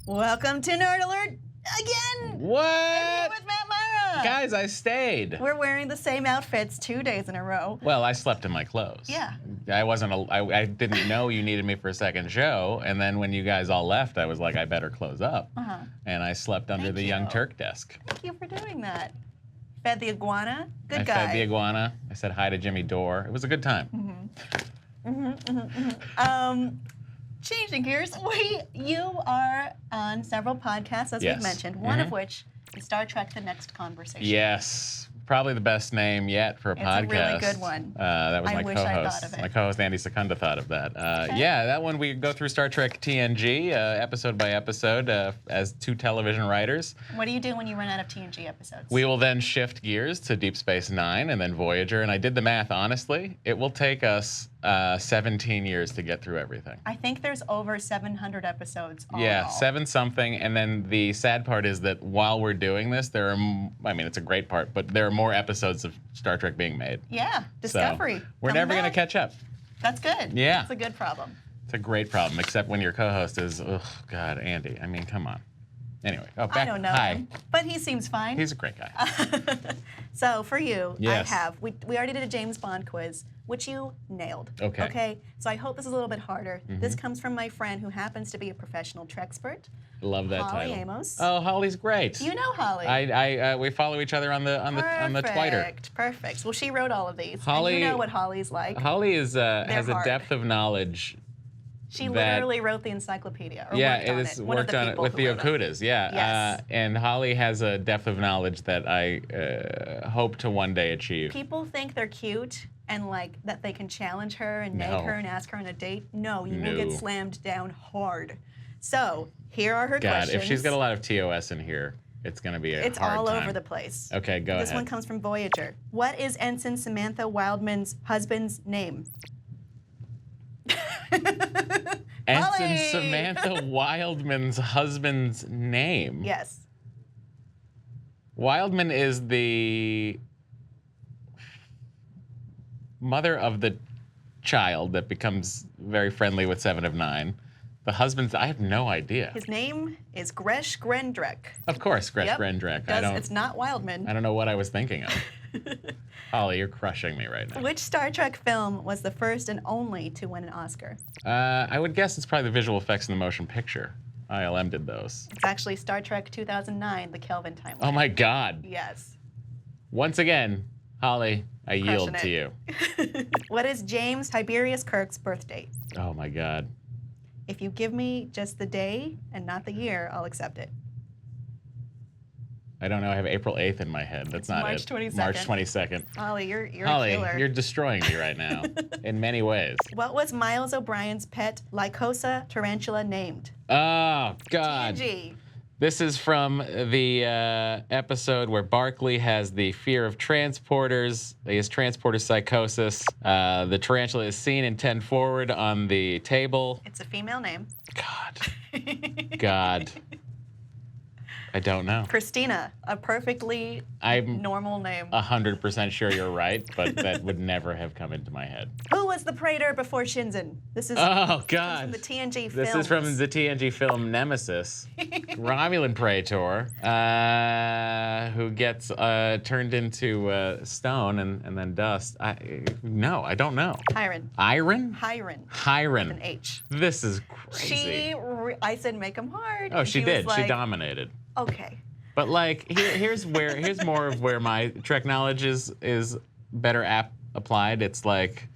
Welcome to Nerd Alert again. What? I'm here with Matt Mira. Guys, I stayed. We're wearing the same outfits 2 days in a row. Well, I slept in my clothes. Yeah. I didn't know you needed me for a second show, and then when you guys all left, I was like, I better close up. And I slept under the Young Turk desk. Thank you for doing that. Fed the iguana. Good I guy. fed the iguana. I said hi to Jimmy Dore. It was a good time. Changing gears, you are on several podcasts, as we've mentioned, one of which is Star Trek: The Next Conversation. Yes. Probably the best name yet for a podcast. It's a really good one. That was my wish co-host. I thought of it. My co-host Andy Secunda thought of that. Okay. Yeah, that one we go through Star Trek TNG episode by episode as two television writers. What do you do when you run out of TNG episodes? We will then shift gears to Deep Space Nine and then Voyager. And I did the math, honestly. It will take us 17 years to get through everything. I think there's over 700 episodes all Yeah, in all. 7 something. And then the sad part is that while we're doing this, there are, I mean, it's a great part, but there are more episodes of Star Trek being made. Yeah, Discovery. So we're never going to catch up. That's good. Yeah. That's a good problem. It's a great problem, except when your co-host is, oh, God, Andy. I mean, come on. Anyway, back. I don't know Hi. him, but he seems fine. He's a great guy. So for you, Yes. I have. We already did a James Bond quiz, which you nailed. Okay. Okay. So I hope this is a little bit harder. This comes from my friend who happens to be a professional Trek-spert. Love that Holly title. Amos. Oh, Holly's great. You know Holly. We follow each other on the Twitter. Perfect. Well, she wrote all of these. Holly- and you know what Holly's like. Holly is has a hard. depth of knowledge. She that- literally wrote the encyclopedia. Or Yeah, worked on it is it. One of worked the on it people with who the wrote it. Okudas. Yeah, Yes. and Holly has a depth of knowledge that I hope to one day achieve. People think they're cute and like that they can challenge her and nag No. her and ask her on a date. No, you will No. get slammed down hard. So here are her God, questions. if she's got a lot of TOS in here, it's going to be a It's hard all time. over the place. Okay, go This ahead. one comes from Voyager. What is Ensign Samantha Wildman's husband's name? Ensign Holly! Samantha Wildman's husband's name. Yes. Wildman is the mother of the child that becomes very friendly with Seven of Nine. The husband's, I have no idea. His name is Gresh Grendrek. Of course, Gresh Yep. Grendrek. It's not Wildman. I don't know what I was thinking of. Holly, you're crushing me right now. Which Star Trek film was the first and only to win an Oscar? I would guess it's probably the visual effects in the motion picture. ILM did those. It's actually Star Trek 2009, The Kelvin timeline. Oh my God. Yes. Once again, Holly, I yield Crushing to you. it. What is James Tiberius Kirk's birth date? Oh my God. If you give me just the day and not the year, I'll accept it. I don't know. I have April 8th in my head. That's It's not March it. 22nd. March 22nd. Holly, you're Holly, a killer. you're destroying me right now in many ways. What was Miles O'Brien's pet Lycosa tarantula named? Oh, God. TNG. This is from the episode where Barclay has the fear of transporters. He has transporter psychosis. The tarantula is seen in 10 forward on the table. It's a female name. God. God. I don't know. Christina, a perfectly I'm normal name. 100% sure you're right, but that would never have come into my head. Who was the Praetor before Shinzen? This is Oh, from God. the TNG film. This is from the TNG film Nemesis. Romulan Praetor, who gets turned into stone and then dust. No, I don't know. Hiron. Iron? Hiron. Hiron. With an H. This is crazy. I said make him hard. Oh, and she was did. She like, dominated. Okay. But like, here's more of where my Trek knowledge is better applied. It's like,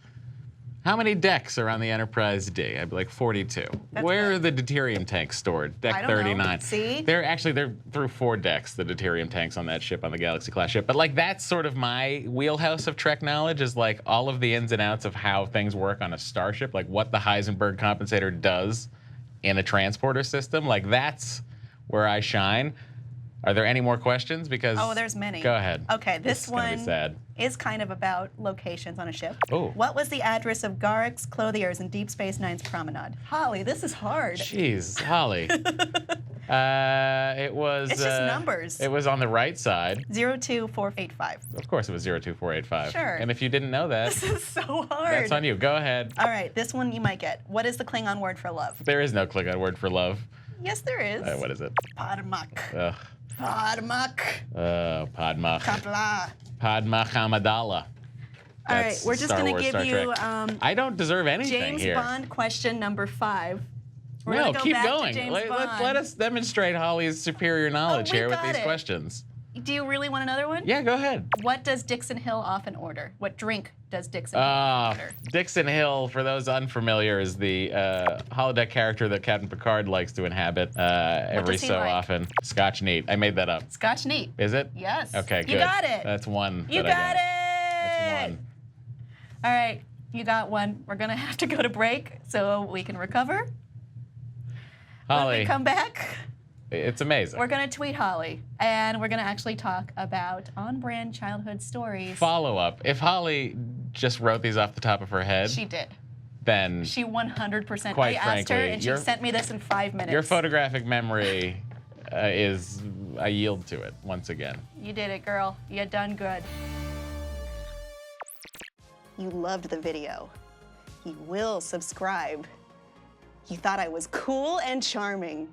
how many decks are on the Enterprise D? I'd be like 42. That's Where good. are the deuterium tanks stored? Deck I don't know. 39. See? They're through 4 decks, the deuterium tanks on that ship, on the Galaxy class ship. But like, that's sort of my wheelhouse of Trek knowledge, is like all of the ins and outs of how things work on a starship, like what the Heisenberg compensator does in a transporter system. Like, that's where I shine. Are there any more questions? Because there's many. Go ahead. Okay, this is gonna be one sad. is kind of about locations on a ship. Oh. What was the address of Garrick's Clothiers in Deep Space Nine's Promenade? Holly, this is hard. Jeez, Holly. It was. It's just numbers. It was on the right side. 02485. Of course, it was 02485. Sure. And if you didn't know that, This is so hard. that's on you. Go ahead. All right, this one you might get. What is the Klingon word for love? There is no Klingon word for love. Yes, there is. What is it? Podmuck. Ugh. Podmuck. Padma. Kapla. Padma Amidala. All right, we're just going to give you I don't deserve anything James here. Bond question number 5. We're No, gonna go keep back to going. James Let Bond. us demonstrate Holly's superior knowledge we here with got these it. questions. Do you really want another one? Yeah, go ahead. What does Dixon Hill often order? What drink does Dixon Hill often order? Dixon Hill, for those unfamiliar, is the holodeck character that Captain Picard likes to inhabit every so often. Scotch neat. I made that up. Scotch neat. Is it? Yes. Okay, good. You got it. That's one. You got it. That's one. All right, you got one. We're going to have to go to break so we can recover. Holly. When we come back, it's amazing. we're going to tweet Holly, and we're going to actually talk about on-brand childhood stories. Follow-up. If Holly just wrote these off the top of her head, She did. then She 100%. Quite I asked her, frankly, and she sent me this in 5 minutes. your photographic memory is, I yield to it once again. You did it, girl. You done good. You loved the video. You will subscribe. You thought I was cool and charming.